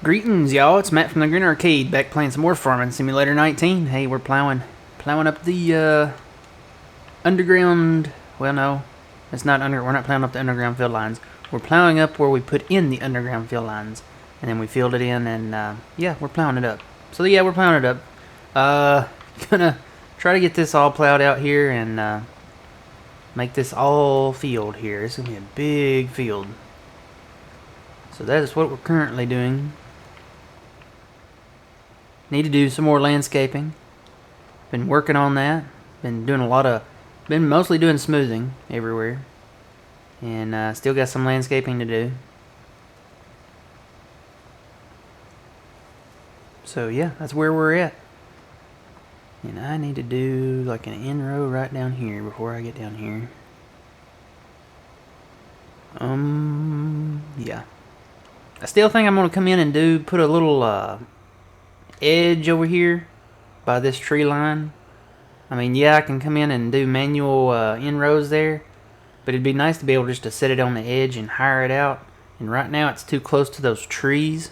Greetings, y'all. It's Matt from the Green Arcade, back playing some more Farming Simulator 19. Hey, we're plowing up the underground. Well, no, it's not under. We're not plowing up the underground field lines. We're plowing up where we put in the underground field lines, and then we filled it in, and yeah, we're plowing it up. So yeah, we're plowing it up. Gonna try to get this all plowed out here and make this all field here. It's gonna be a big field. So that is what we're currently doing. Need to do some more landscaping. Been working on that. Been mostly doing smoothing everywhere. And still got some landscaping to do. So yeah, that's where we're at. And I need to do like an in row right down here before I get down here. Yeah. I still think I'm gonna come in and put a little edge over here by this tree line. I mean, yeah, I can come in and do manual inrows there, but it'd be nice to be able just to set it on the edge and hire it out. And right now it's too close to those trees,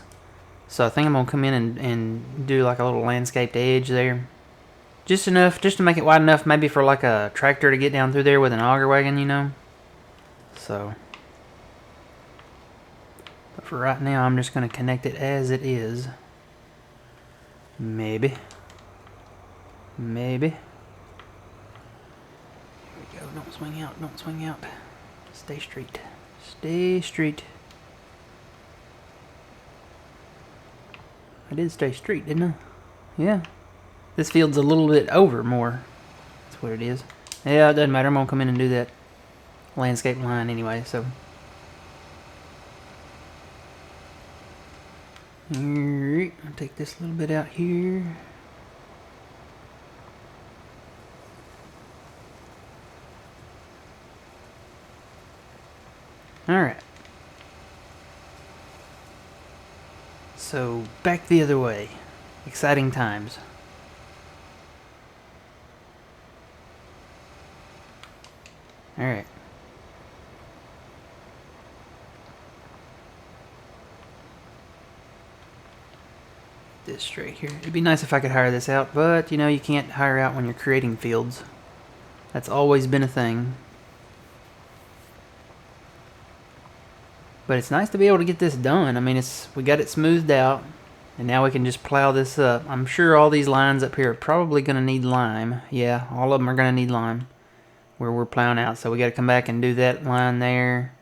so I think I'm gonna come in and do like a little landscaped edge there, just enough, just to make it wide enough maybe for like a tractor to get down through there with an auger wagon, you know. So but for right now I'm just gonna connect it as it is. Maybe. Here we go. Don't swing out. Don't swing out. Stay straight. Stay straight. I did stay straight, didn't I? Yeah. This field's a little bit over more. That's what it is. Yeah, it doesn't matter. I'm going to come in and do that landscape line anyway, so. Alright, I'll take this little bit out here. Alright. So, back the other way. Exciting times. Alright. This straight here. It'd be nice if I could hire this out, but you know, you can't hire out when you're creating fields. That's always been a thing. But it's nice to be able to get this done. I mean, we got it smoothed out, and now we can just plow this up. I'm sure all these lines up here are probably going to need lime. Yeah, all of them are going to need lime where we're plowing out. So we got to come back and do that line there,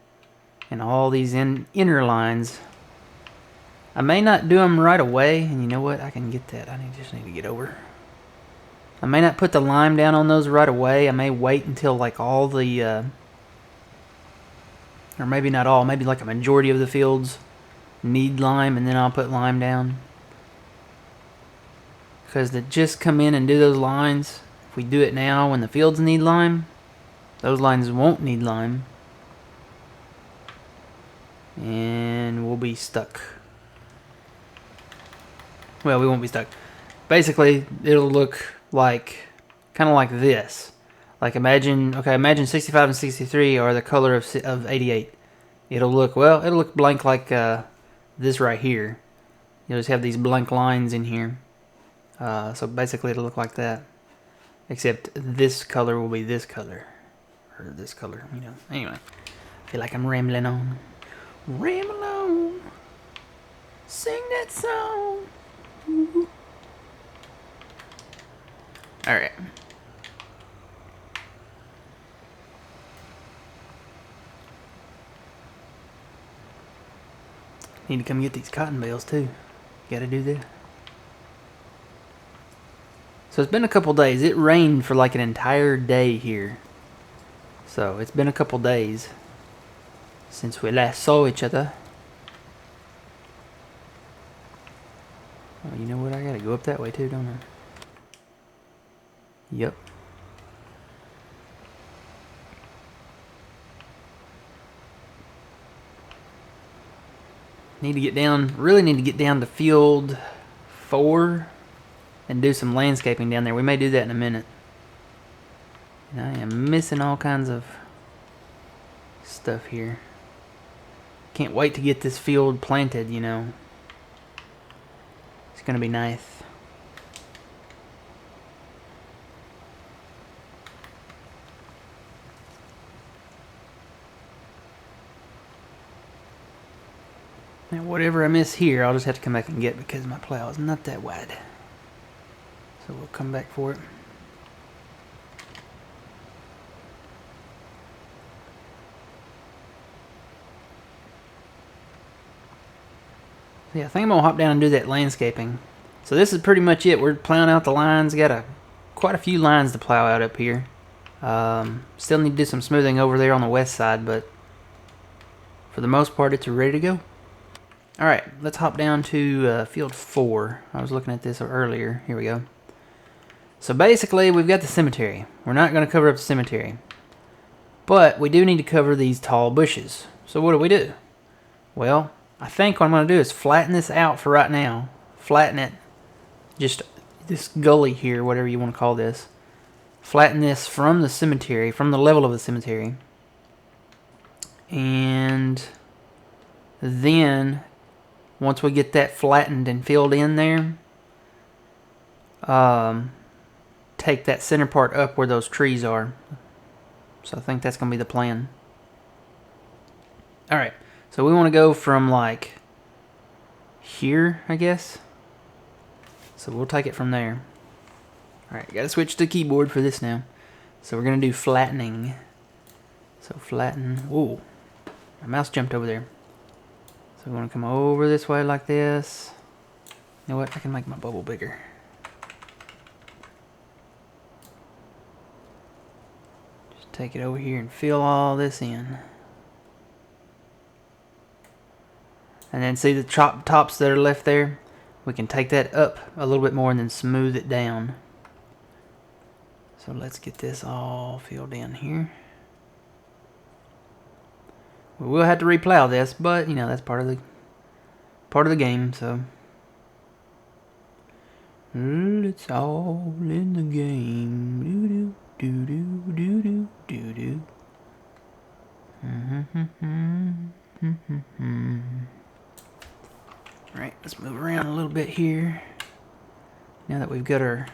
and all these inner lines. I may not do them right away, and you know what? I can get that. I just need to get over. I may not put the lime down on those right away. I may wait until like all the, or maybe not all, maybe like a majority of the fields need lime, and then I'll put lime down. Because to just come in and do those lines, if we do it now when the fields need lime, those lines won't need lime. And we'll be stuck. Well, we won't be stuck. Basically, it'll look like, kind of like this. Like imagine 65 and 63 are the color of 88. It'll look blank like this right here. You'll just have these blank lines in here. So basically it'll look like that. Except this color will be this color. Or this color, you know. Anyway, I feel like I'm rambling on. Ramble on. Sing that song. Alright. Need to come get these cotton bales too. Gotta do that. So it's been a couple days. It rained for like an entire day here. So it's been a couple days since we last saw each other. Oh, you know what? I gotta go up that way too, don't I? Yep. Really need to get down to field 4 and do some landscaping down there. We may do that in a minute. And I am missing all kinds of stuff here. Can't wait to get this field planted, you know. going to be nice. Now whatever I miss here, I'll just have to come back and get because my plow is not that wide. So we'll come back for it. Yeah, I think I'm going to hop down and do that landscaping. So this is pretty much it. We're plowing out the lines. Got quite a few lines to plow out up here. Still need to do some smoothing over there on the west side, but for the most part, it's ready to go. Alright, let's hop down to field 4. I was looking at this earlier. Here we go. So basically, we've got the cemetery. We're not going to cover up the cemetery. But we do need to cover these tall bushes. So what do? Well, I think what I'm going to do is flatten this out for right now. Flatten it. Just this gully here, whatever you want to call this. Flatten this from the cemetery, from the level of the cemetery. And then, once we get that flattened and filled in there, take that center part up where those trees are. So I think that's going to be the plan. Alright, so we want to go from like here, I guess. So we'll take it from there. Alright, got to switch to the keyboard for this now. So we're going to do flattening. So flatten. Ooh, my mouse jumped over there. So we want to come over this way like this. You know what? I can make my bubble bigger. Just take it over here and fill all this in. And then see the tops that are left there? We can take that up a little bit more and then smooth it down. So let's get this all filled in here. We will have to replow this, but you know that's part of the game. So it's all in the game. Do do do do do do do. All right, let's move around a little bit here. Now that we've got our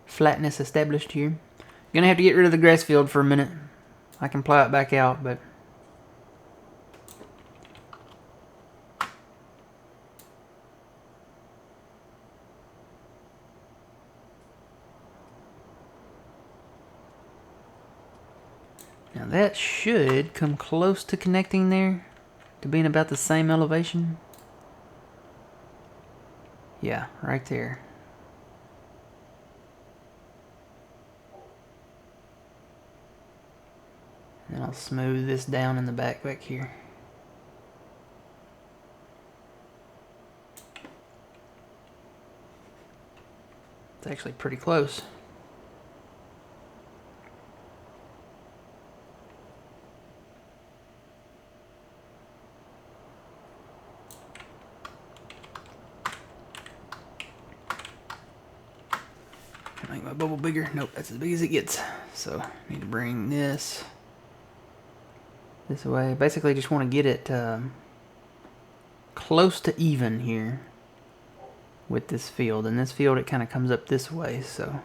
flatness established here, gonna have to get rid of the grass field for a minute. I can plow it back out, but now that should come close to connecting there, to being about the same elevation. Yeah, right there. And then I'll smooth this down in the back here. It's actually pretty close. Make my bubble bigger. Nope, that's as big as it gets. So I need to bring this way. Basically just want to get it close to even here with this field. And this field, it kind of comes up this way, so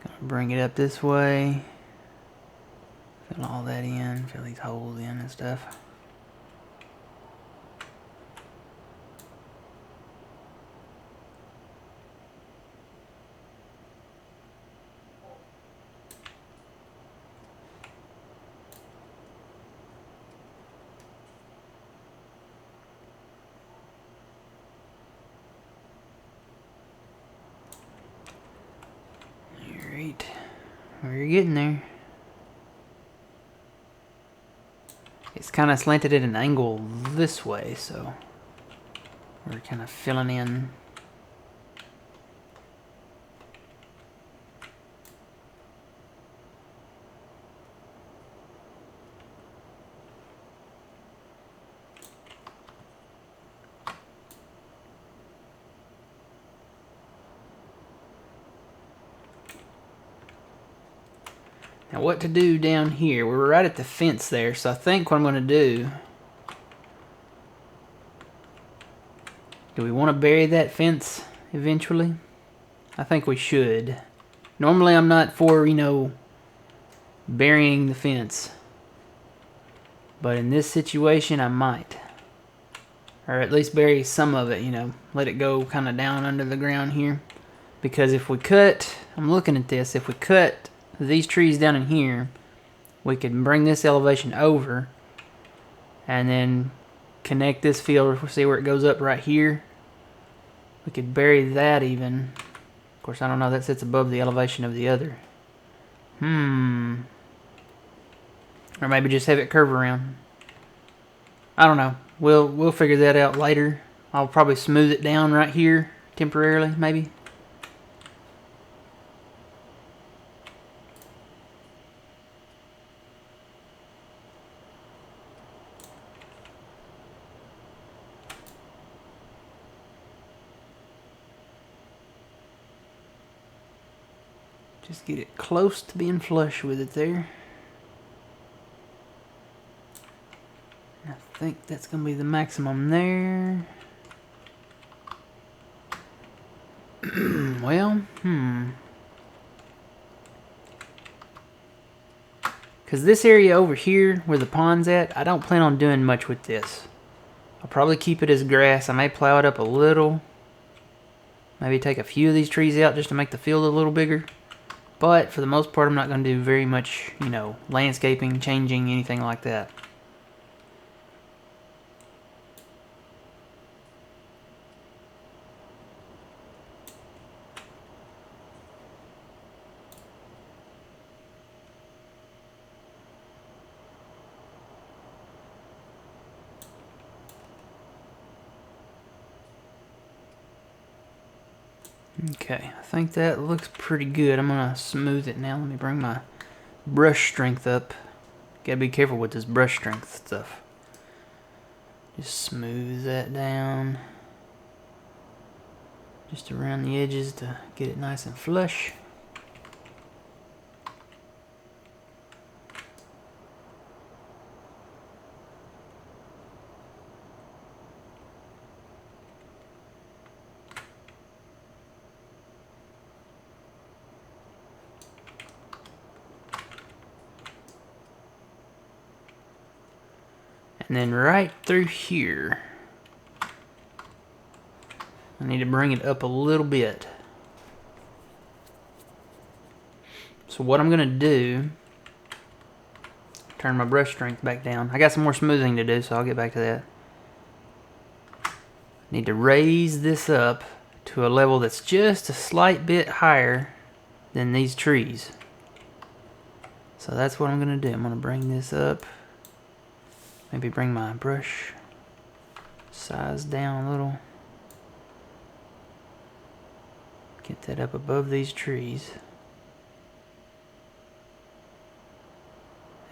gonna bring it up this way, fill all that in, fill these holes in and stuff. We're getting there. It's kind of slanted at an angle this way, so we're kind of filling in. Now what to do down here? We're right at the fence there, so I think what I'm going to do, Do we want to bury that fence eventually? I think we should. Normally I'm not for, you know, burying the fence. But in this situation I might. Or at least bury some of it, you know. Let it go kind of down under the ground here. Because if we cut, I'm looking at this, if we cut these trees down in here, we could bring this elevation over and then connect this field, see where it goes up right here. We could bury that even. Of course, I don't know, that sits above the elevation of the other. Or maybe just have it curve around. I don't know. We'll figure that out later. I'll probably smooth it down right here temporarily, maybe. Just get it close to being flush with it there. I think that's going to be the maximum there. Well, because this area over here where the pond's at, I don't plan on doing much with this. I'll probably keep it as grass. I may plow it up a little. Maybe take a few of these trees out just to make the field a little bigger. But for the most part, I'm not going to do very much, you know, landscaping, changing, anything like that. Okay, I think that looks pretty good. I'm going to smooth it now. Let me bring my brush strength up. Gotta be careful with this brush strength stuff. Just smooth that down. Just around the edges to get it nice and flush. And then right through here, I need to bring it up a little bit. So what I'm going to do, turn my brush strength back down. I got some more smoothing to do, so I'll get back to that. Need to raise this up to a level that's just a slight bit higher than these trees. So that's what I'm going to do. I'm going to bring this up. Maybe bring my brush size down a little. Get that up above these trees.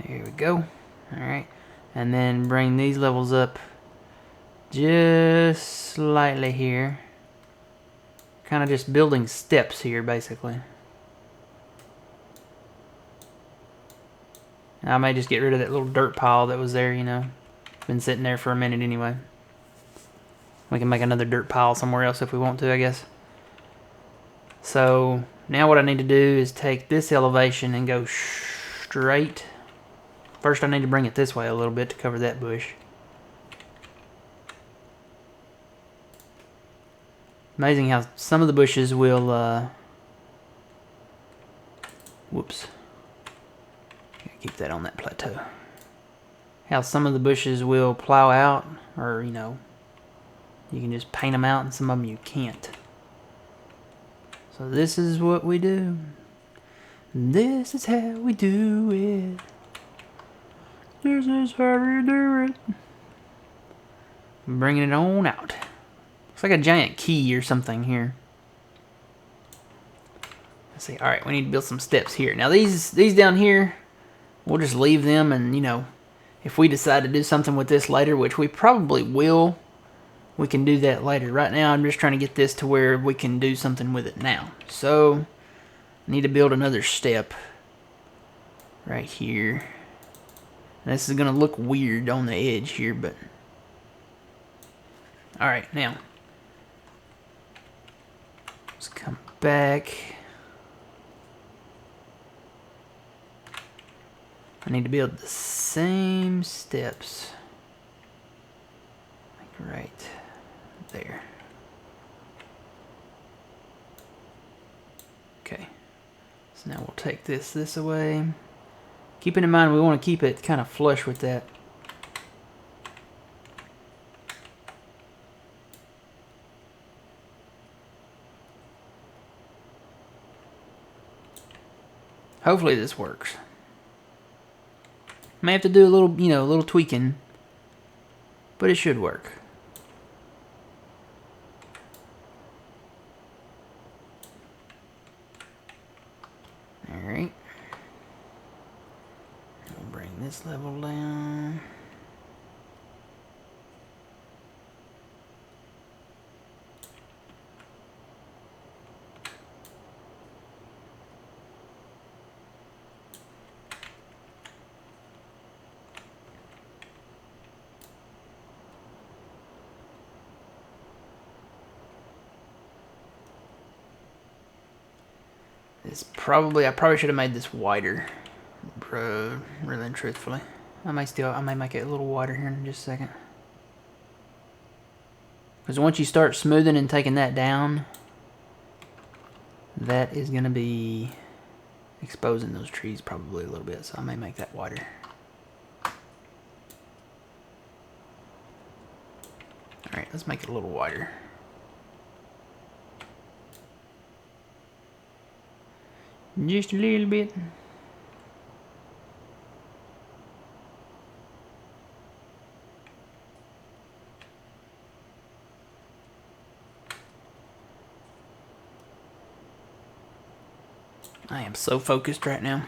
There we go. Alright. And then bring these levels up just slightly here. Kind of just building steps here, basically. I may just get rid of that little dirt pile that was there, you know. Been sitting there for a minute anyway. We can make another dirt pile somewhere else if we want to, I guess. So, now what I need to do is take this elevation and go straight. First I need to bring it this way a little bit to cover that bush. Amazing how some of the bushes will, whoops. Keep that on that plateau. How some of the bushes will plow out, or, you know, you can just paint them out, and some of them you can't. So this is what we do. This is how we do it. This is how we do it. Bringing it on out. Looks like a giant key or something here. Let's see. All right, we need to build some steps here. Now these down here, we'll just leave them, and, you know, if we decide to do something with this later, which we probably will, we can do that later. Right now, I'm just trying to get this to where we can do something with it now. So, I need to build another step right here. And this is going to look weird on the edge here, but... Alright, now, Let's come back. I need to build the same steps. Like right there. Okay. So now we'll take this away. Keeping in mind we want to keep it kind of flush with that. Hopefully this works. May have to do a little, a little tweaking, but it should work. Alright. We'll bring this level down. I probably should have made this wider, really and truthfully. I may make it a little wider here in just a second. Because once you start smoothing and taking that down, that is going to be exposing those trees probably a little bit, so I may make that wider. Alright, let's make it a little wider. Just a little bit. I am so focused right now.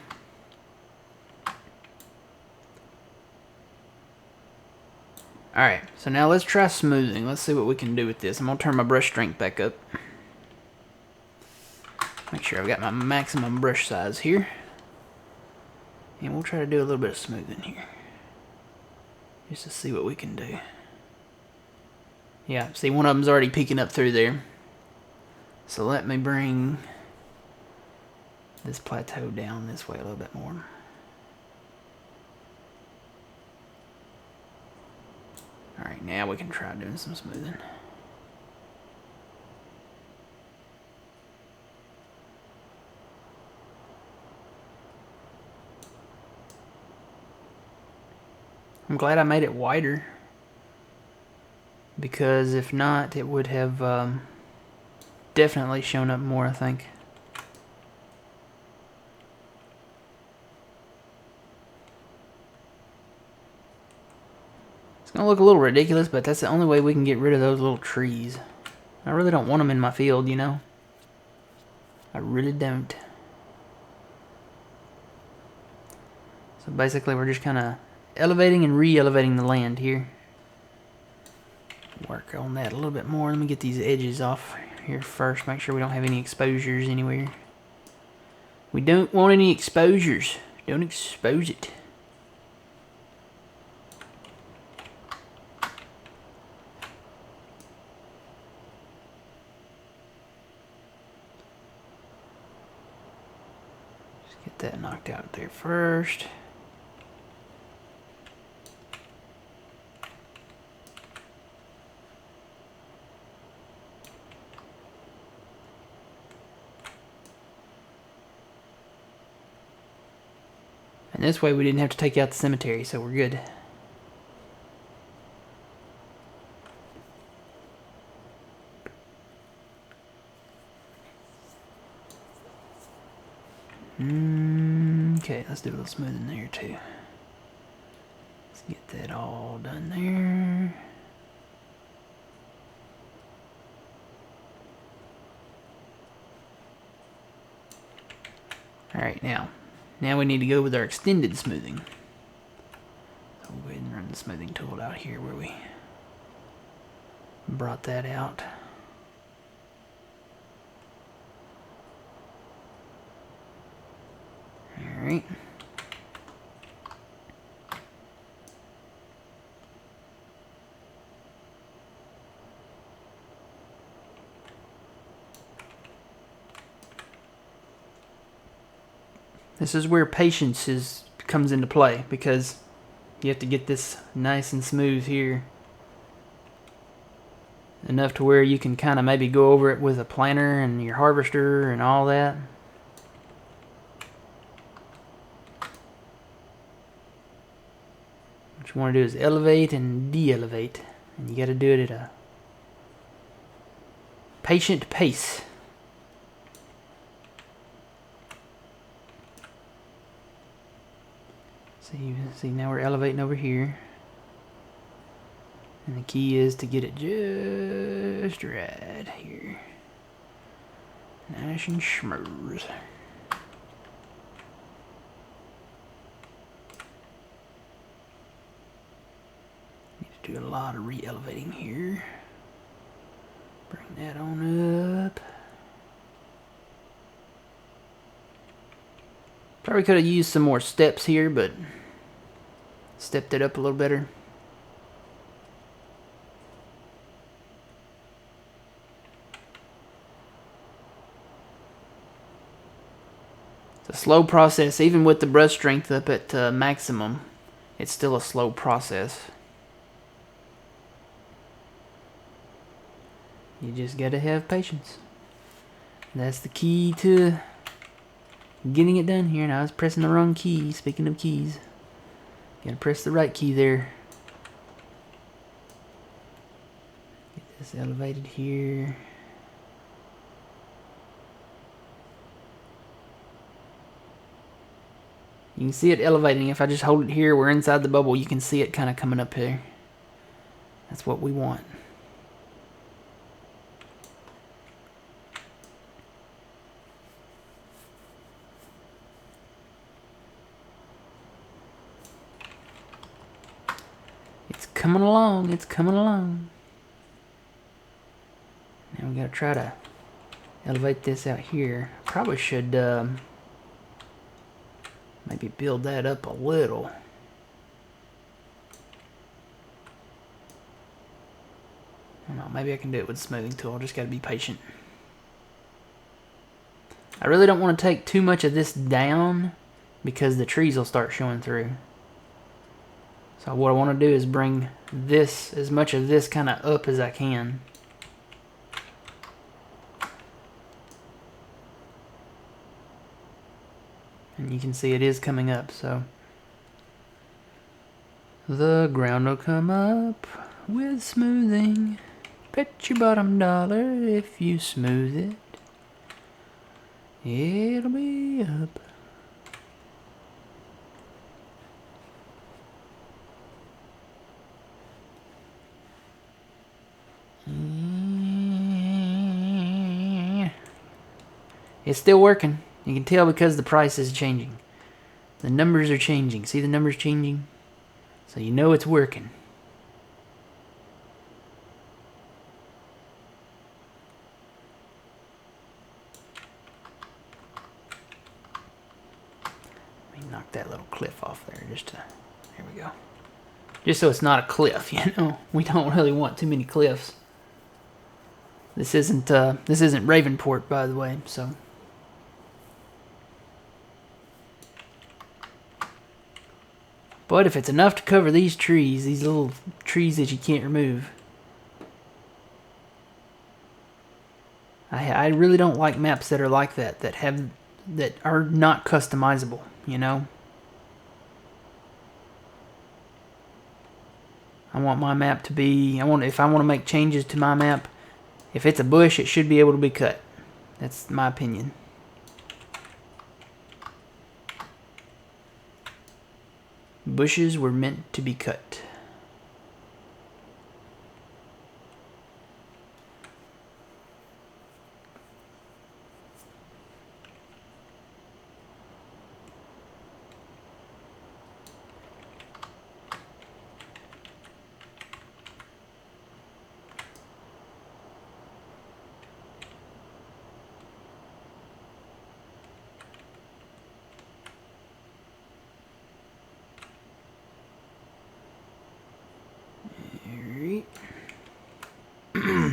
Alright, so now let's try smoothing. Let's see what we can do with this. I'm going to turn my brush strength back up. Make sure I've got my maximum brush size here. And we'll try to do a little bit of smoothing here. Just to see what we can do. Yeah, see, one of them's already peeking up through there. So let me bring this plateau down this way a little bit more. Alright, now we can try doing some smoothing. I'm glad I made it wider, because if not, it would have definitely shown up more, I think. It's going to look a little ridiculous, but that's the only way we can get rid of those little trees. I really don't want them in my field, you know? I really don't. So basically we're just kind of elevating and re-elevating the land here. Work on that a little bit more. Let me get these edges off here first. Make sure we don't have any exposures anywhere. We don't want any exposures. Don't expose it. Just get that knocked out there first. And this way we didn't have to take out the cemetery, so we're good. Okay, let's do a little smoothing there too. Let's get that all done there. Alright, now we need to go with our extended smoothing. So we'll go ahead and run the smoothing tool out here where we brought that out. Alright. This is where patience comes into play, because you have to get this nice and smooth here. Enough to where you can kind of maybe go over it with a planer and your harvester and all that. What you want to do is elevate and de-elevate. And you got to do it at a patient pace. See, now we're elevating over here. And the key is to get it just right here. Nice and smooth. Need to do a lot of re-elevating here. Bring that on up. Probably could have used some more steps here, but stepped it up a little better. It's a slow process, even with the brush strength up at maximum. It's still a slow process. You just gotta have patience. That's the key to getting it done here. Now I was pressing the wrong key. Speaking of keys, gotta press the right key there. Get this elevated here. You can see it elevating. If I just hold it here, we're inside the bubble, you can see it kind of coming up here. That's what we want. It's coming along. It's coming along. Now we gotta try to elevate this out here. Probably should maybe build that up a little. I don't know, maybe I can do it with a smoothing tool. Just gotta be patient. I really don't want to take too much of this down because the trees will start showing through. So what I want to do is bring this, as much of this kind of up as I can. And you can see it is coming up, so the ground will come up with smoothing. Bet your bottom dollar if you smooth it, it'll be up. It's still working. You can tell because the price is changing. The numbers are changing. See the numbers changing? So you know it's working. Let me knock that little cliff off there just to, there we go. Just so it's not a cliff, you know. We don't really want too many cliffs. This isn't Ravenport, by the way, so. But if it's enough to cover these trees, these little trees that you can't remove. I really don't like maps that are like that, that are not customizable, you know? I want my map to be, if I want to make changes to my map, if it's a bush, it should be able to be cut. That's my opinion. Bushes were meant to be cut.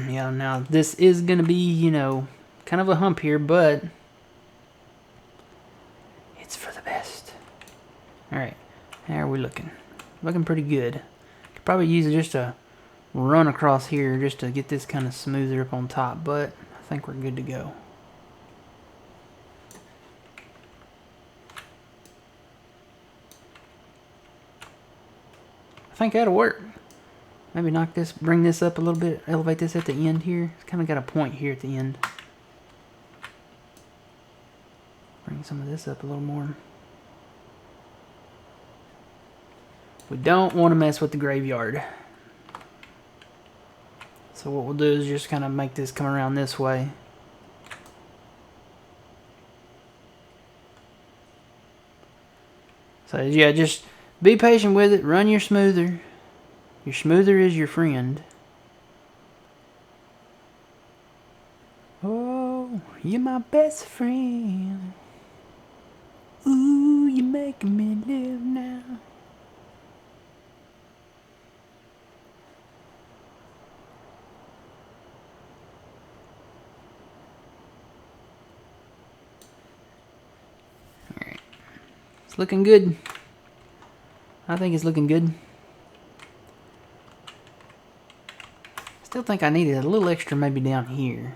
Yeah, now this is going to be, you know, kind of a hump here, but it's for the we looking? Looking pretty good. Could probably use just a run across here just to get this kind of smoother up on top, but I think we're good to go. I think that'll work. Maybe bring this up a little bit, elevate this at the end here. It's kind of got a point here at the end. Bring some of this up a little more. We don't want to mess with the graveyard. So what we'll do is just kind of make this come around this way. So yeah, just be patient with it. Run your smoother. Your smoother is your friend. Oh, you're my best friend. Ooh, you're making me live now. Alright. It's looking good. I think it's looking good. Still think I needed a little extra maybe down here.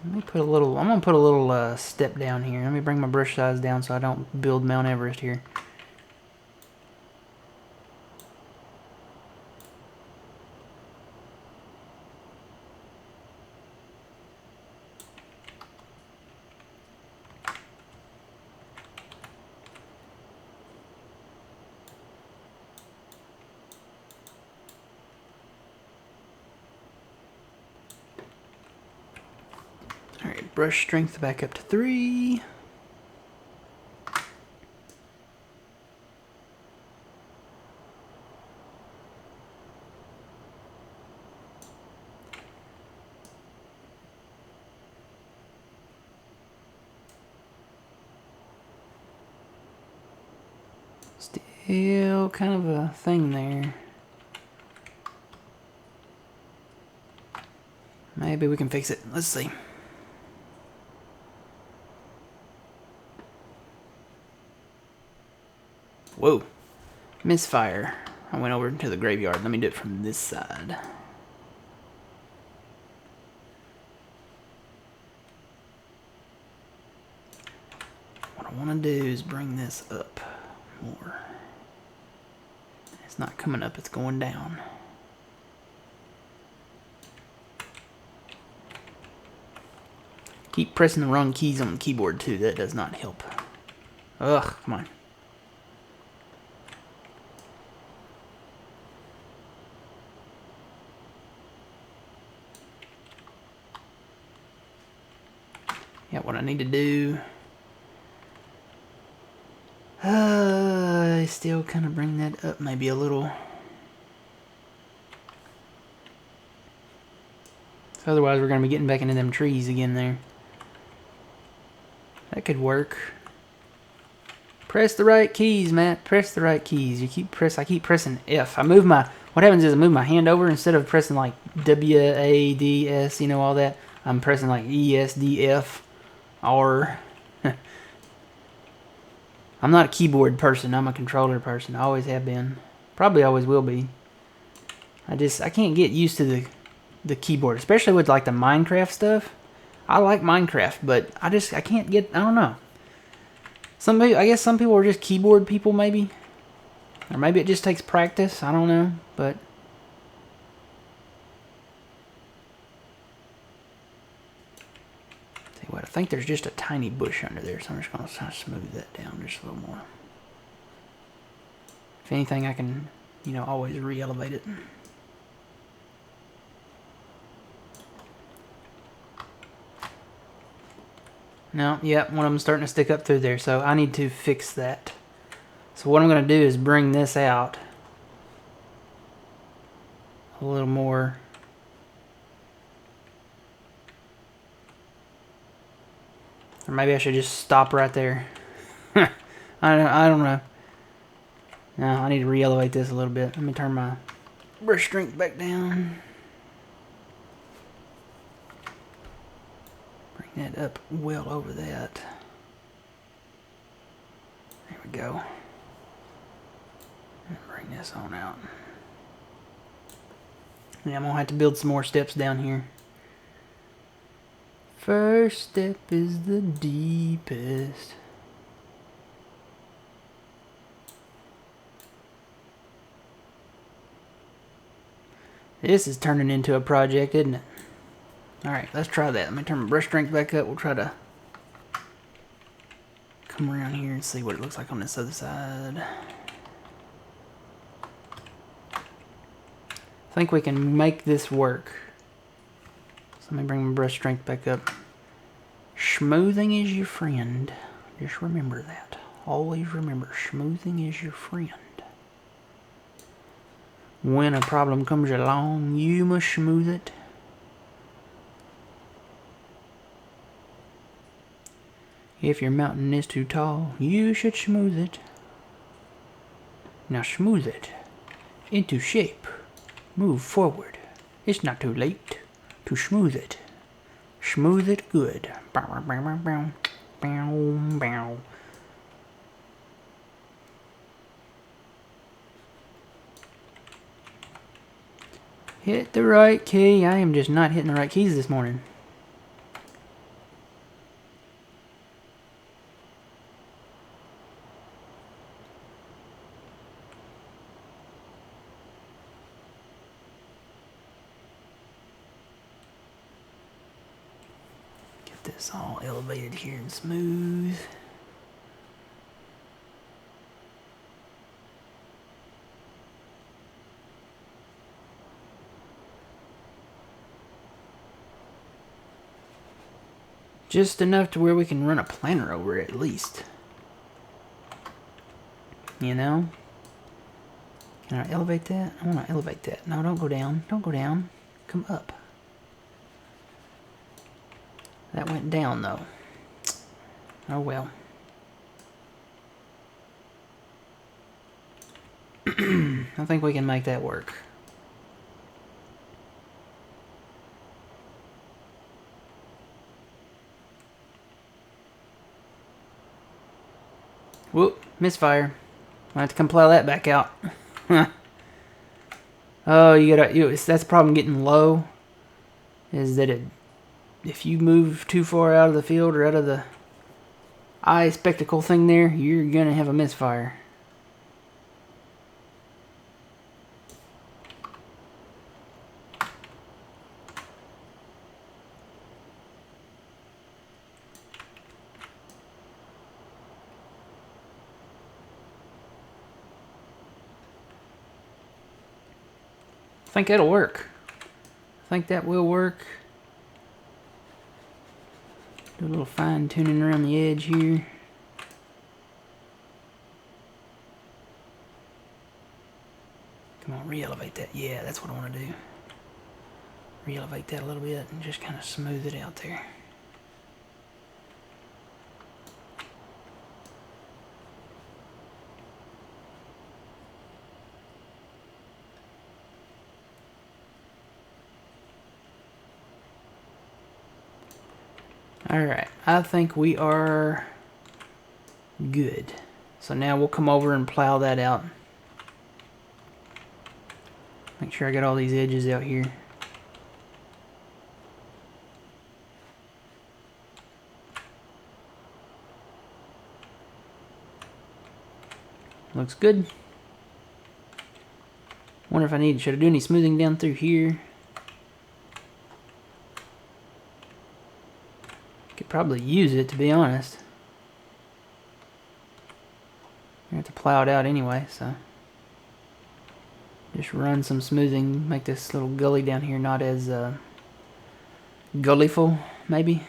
Let me put a little, I'm going to put a little step down here. Let me bring my brush size down so I don't build Mount Everest here. Alright, brush strength back up to 3. Still kind of a thing there. Maybe we can fix it. Let's see. Whoa. Misfire. I went over to the graveyard. Let me do it from this side. What I want to do is bring this up more. It's not coming up, it's going down. Keep pressing the wrong keys on the keyboard too. That does not help. Ugh, come on. Yeah, what I need to do... still kind of bring that up maybe a little. Otherwise we're going to be getting back into them trees again there. That could work. Press the right keys, Matt. Press the right keys. I keep pressing F. What happens is I move my hand over instead of pressing like W, A, D, S, you know, all that. I'm pressing like E, S, D, F, R. I'm not a keyboard person. I'm a controller person. I always have been. Probably always will be. I can't get used to the keyboard, especially with like the Minecraft stuff. I like Minecraft, but I can't get, I don't know. I guess some people are just keyboard people maybe. Or maybe it just takes practice. I don't know, but I think there's just a tiny bush under there, so I'm just going to smooth that down just a little more. If anything, I can, you know, always re-elevate it. No, yeah, one of them's starting to stick up through there, so I need to fix that. So what I'm going to do is bring this out a little more. Or maybe I should just stop right there. I don't know. No, I need to re-elevate this a little bit. Let me turn my brush strength back down. Bring that up well over that. go. Bring this on out. Yeah, I'm gonna have to build some more steps down here. First step is the deepest. This is turning into a project, isn't it? Alright, let's try that. Let me turn my brush strength back up. We'll try to come around here and see what it looks like on this other side. I think we can make this work. So let me bring my brush strength back up. Smoothing is your friend. Just remember that. Always remember, smoothing is your friend. When a problem comes along, you must smooth it. If your mountain is too tall, you should smooth it. Now smooth it into shape. Move forward. It's not too late to smooth it. Smooth it good. Bow, bow, bow, bow, bow, bow. Hit the right key. I am just not hitting the right keys this morning. Get this all elevated here and smooth. Just enough to where we can run a planter over it at least. You know? Can I elevate that? I want to elevate that. No, don't go down. Don't go down. Come up. That went down though. Oh well. I think we can make that work. Whoop, misfire. I have to come plow that back out. Oh, that's the problem getting low. Is that if you move too far out of the field or out of the eye spectacle thing there, you're gonna have a misfire. I think that'll work. I think that will work. Do a little fine tuning around the edge here. Come on, re-elevate that. Yeah, that's what I want to do. Re-elevate that a little bit and just kind of smooth it out there. Alright, I think we are good. So now we'll come over and plow that out. Make sure I got all these edges out here. Looks good. Wonder if should I do any smoothing down through here? Could probably use it, to be honest. I have to plow it out anyway, so just run some smoothing, make this little gully down here not as gullyful, maybe.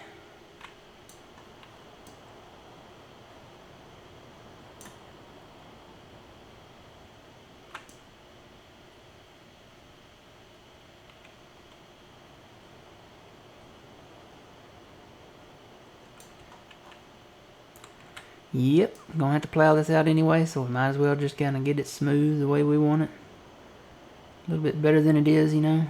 Yep, gonna have to plow this out anyway, so we might as well just kind of get it smooth the way we want it. A little bit better than it is, you know.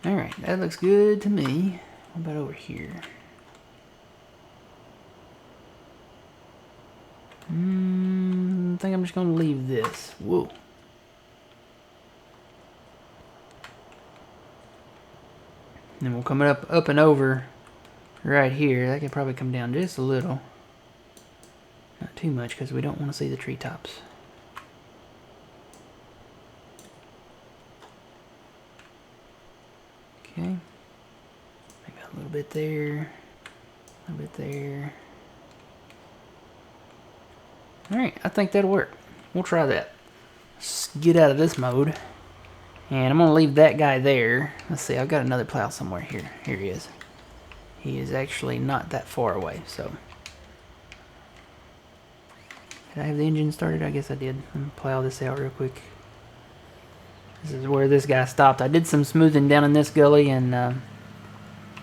Alright, that looks good to me. What about over here? I think I'm just going to leave this. Whoa. Then we'll come up and over right here. That could probably come down just a little. Not too much because we don't want to see the treetops. Okay. Maybe a little bit there. A little bit there. Alright, I think that'll work. We'll try that. Let's get out of this mode. And I'm going to leave that guy there. Let's see, I've got another plow somewhere here. Here he is. He is actually not that far away, so. Did I have the engine started? I guess I did. Let me plow this out real quick. This is where this guy stopped. I did some smoothing down in this gully and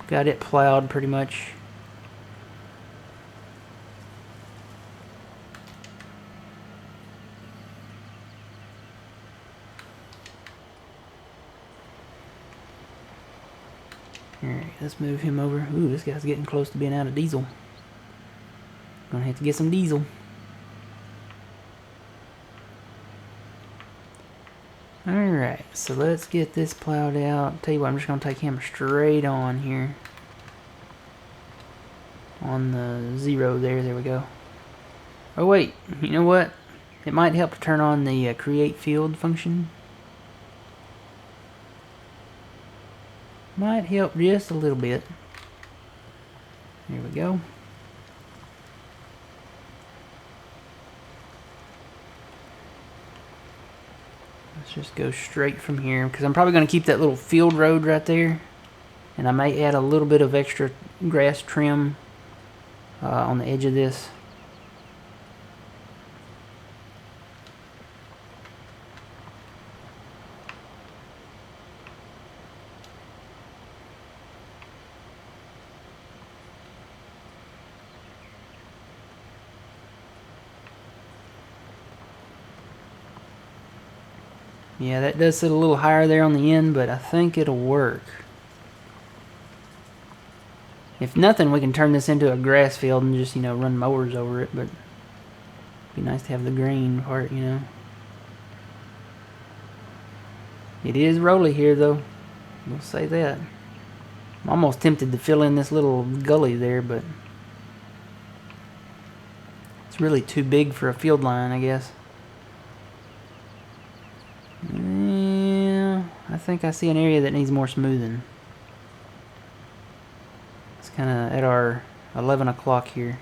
got it plowed pretty much. Alright, let's move him over. Ooh, this guy's getting close to being out of diesel. Gonna have to get some diesel. Alright, so let's get this plowed out. Tell you what, I'm just gonna take him straight on here. On the 0 there, there we go. Oh wait, you know what? It might help to turn on the create field function. Might help just a little bit. Here we go. Let's just go straight from here because I'm probably going to keep that little field road right there. And I may add a little bit of extra grass trim on the edge of this. Yeah, that does sit a little higher there on the end, but I think it'll work. If nothing, we can turn this into a grass field and just, you know, run mowers over it, but it'd be nice to have the green part, you know. It is rolly here, though. We'll say that. I'm almost tempted to fill in this little gully there, but it's really too big for a field line, I guess. Yeah, I think I see an area that needs more smoothing. It's kind of at our 11 o'clock here.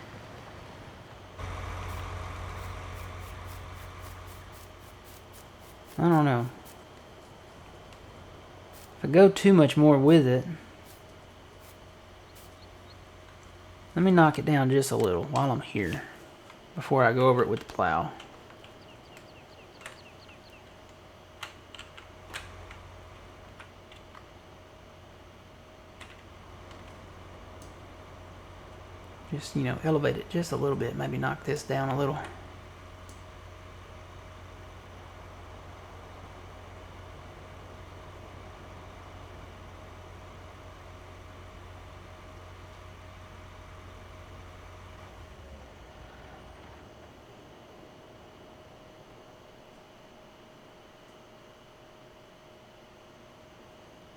I don't know. If I go too much more with it, let me knock it down just a little while I'm here before I go over it with the plow. Just, you know, elevate it just a little bit. Maybe knock this down a little.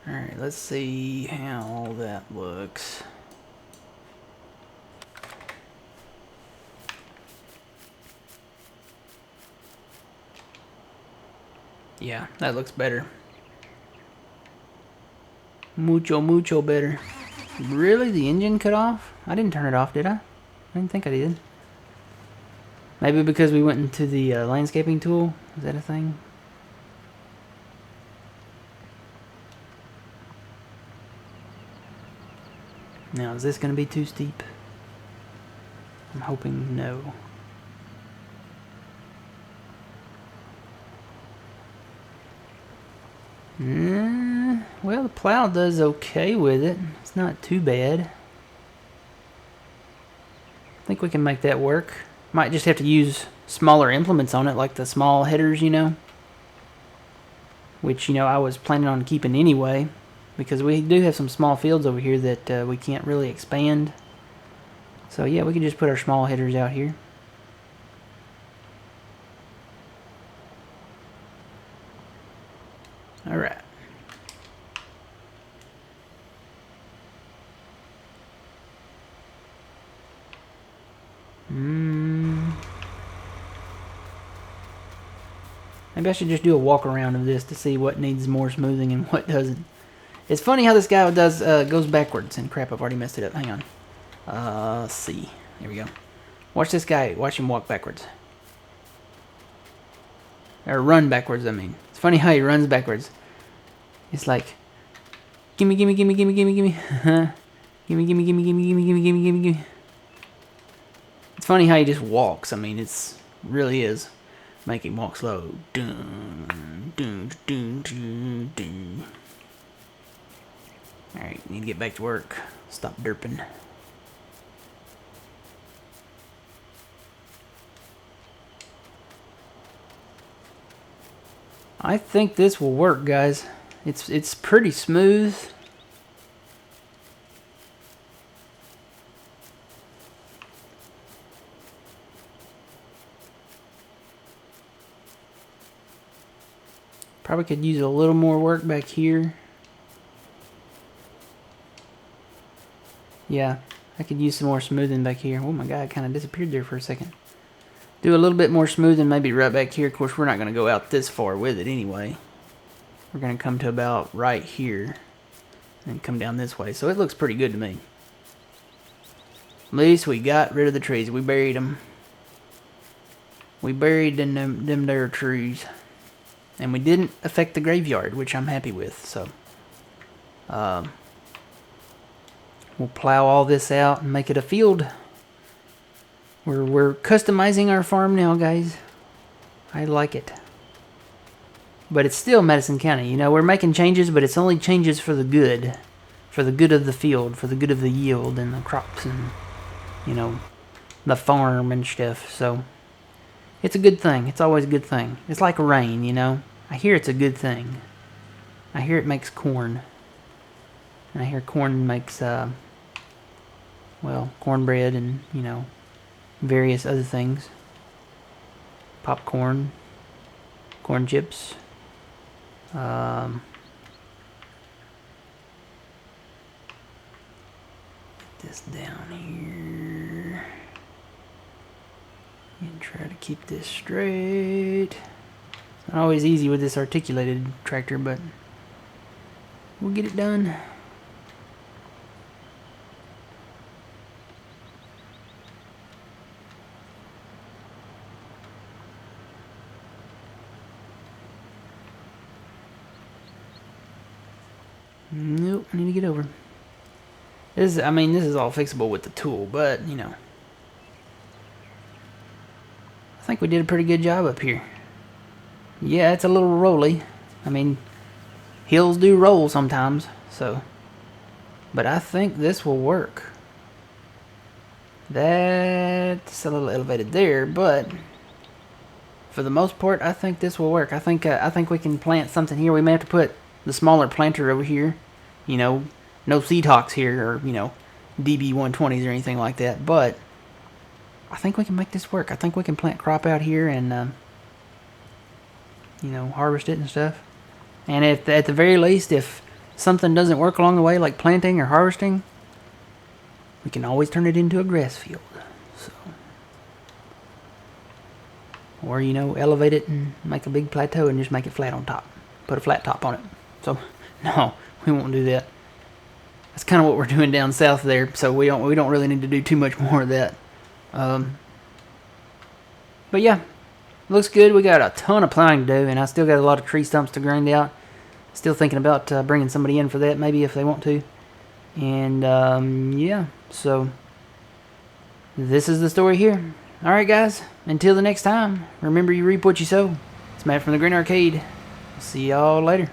Alright, let's see how that looks. Yeah, that looks better. Mucho better. Really? The engine cut off? I didn't turn it off, did I? I didn't think I did. Maybe because we went into the landscaping tool? Is that a thing? Now, is this going to be too steep? I'm hoping no. Well, the plow does okay with it. It's not too bad. I think we can make that work. Might just have to use smaller implements on it, like the small headers, you know. Which, you know, I was planning on keeping anyway. because we do have some small fields over here that we can't really expand. So yeah, we can just put our small headers out here. Alright. Maybe I should just do a walk around of this to see what needs more smoothing and what doesn't. It's funny how this guy goes backwards, and crap, I've already messed it up. Hang on. Let's see. Here we go. Watch this guy. Watch him walk backwards. Or run backwards, I mean. It's funny how he runs backwards. It's like, gimme, gimme, gimme, gimme, gimme, gimme. Gimme, gimme, gimme, gimme, gimme, gimme, gimme, gimme, gimme. It's funny how he just walks. I mean, it's really is. Make him walk slow. Dun, dun, dun, dun, dun. Alright, need to get back to work. Stop derping. I think this will work, guys. It's pretty smooth. Probably could use a little more work back here. Yeah, I could use some more smoothing back here. Oh my god, it kind of disappeared there for a second. Do a little bit more smoothing maybe right back here. Of course, we're not going to go out this far with it anyway. We're going to come to about right here and come down this way. So it looks pretty good to me. At least we got rid of the trees. We buried them. We buried them there trees. And we didn't affect the graveyard, which I'm happy with. So we'll plow all this out and make it a field. We're customizing our farm now, guys. I like it. But it's still Madison County. You know, we're making changes, but it's only changes for the good. For the good of the field, for the good of the yield and the crops and, you know, the farm and stuff. So it's a good thing. It's always a good thing. It's like rain, you know. I hear it's a good thing. I hear it makes corn. And I hear corn makes, well, cornbread and, you know, various other things. Popcorn. Corn chips. This down here. And try to keep this straight. It's not always easy with this articulated tractor, but we'll get it done. Nope, I need to get over. This is all fixable with the tool, but, you know. I think we did a pretty good job up here. Yeah, it's a little rolly. I mean, hills do roll sometimes, so. But I think this will work. That's a little elevated there, but for the most part, I think this will work. I think we can plant something here. We may have to put the smaller planter over here, you know, no seed hawks here, or, you know, DB120s or anything like that, but I think we can make this work. I think we can plant crop out here and, you know, harvest it and stuff. And if, at the very least, if something doesn't work along the way, like planting or harvesting, we can always turn it into a grass field. So, or, you know, elevate it and make a big plateau and just make it flat on top. Put a flat top on it. So, no, we won't do that. That's kind of what we're doing down south there, so we don't really need to do too much more of that. But yeah, looks good. We got a ton of plowing to do, and I still got a lot of tree stumps to grind out. Still thinking about bringing somebody in for that, maybe, if they want to. And yeah, so this is the story here. All right, guys. Until the next time, remember you reap what you sow. It's Matt from the Green Arcade. See y'all later.